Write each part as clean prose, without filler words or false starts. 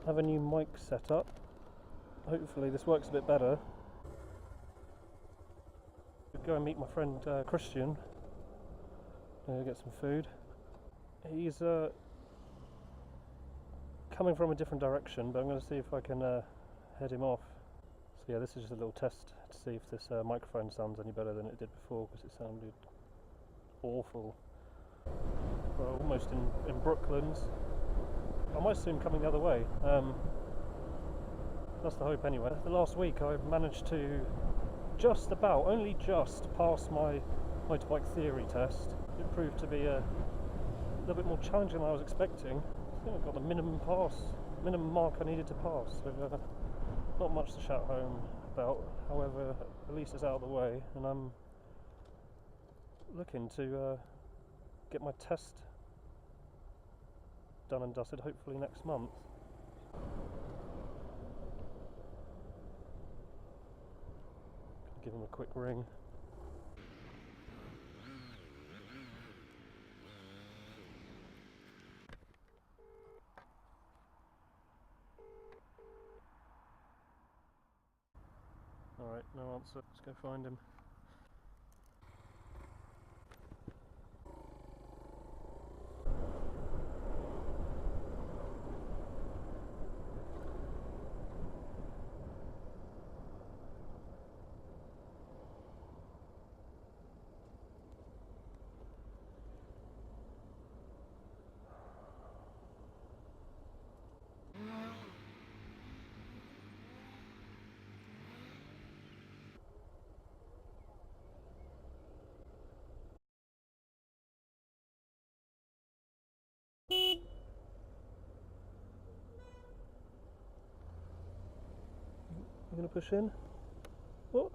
have a new mic set up. Hopefully this works a bit better. Go and meet my friend Christian. Get some food. He's coming from a different direction, but I'm going to see if I can head him off. So yeah, this is just a little test to see if this microphone sounds any better than it did before, because it sounded awful. We're almost in Brooklands. I might see him coming the other way. That's the hope anyway. The last week I managed to only just pass my motorbike theory test. It proved to be a little bit more challenging than I was expecting. I think I got the minimum mark I needed to pass. So not much to shout home about. However, at least it's out of the way, and I'm looking to get my test done and dusted hopefully next month. Give him a quick ring. Alright, no answer. Let's go find him. You gonna push in? What?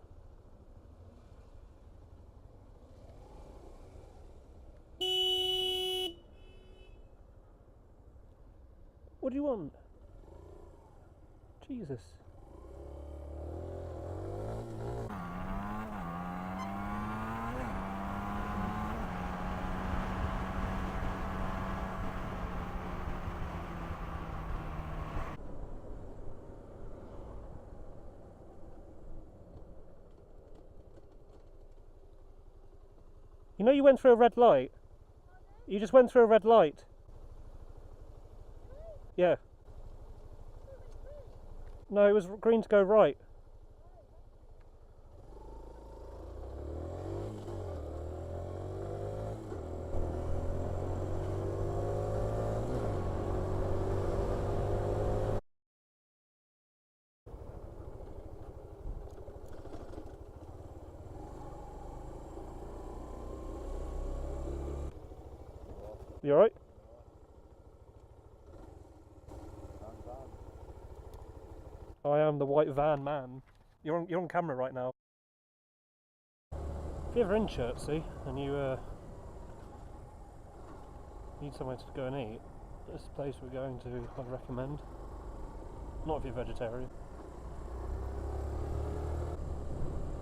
What do you want? Jesus. You know you went through a red light? You just went through a red light. Yeah. No, it was green to go right. You alright? I am the white van man. You're on camera right now. If you're ever in Chertsey and you need somewhere to go and eat, this is the place we're going to. I'd recommend. Not if you're vegetarian.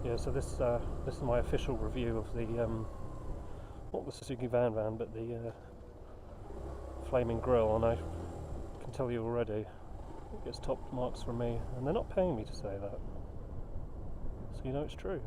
Yeah, so this is my official review of the not the Suzuki VanVan, but the flaming grill, and I can tell you already it gets top marks from me, and they're not paying me to say that, so you know it's true.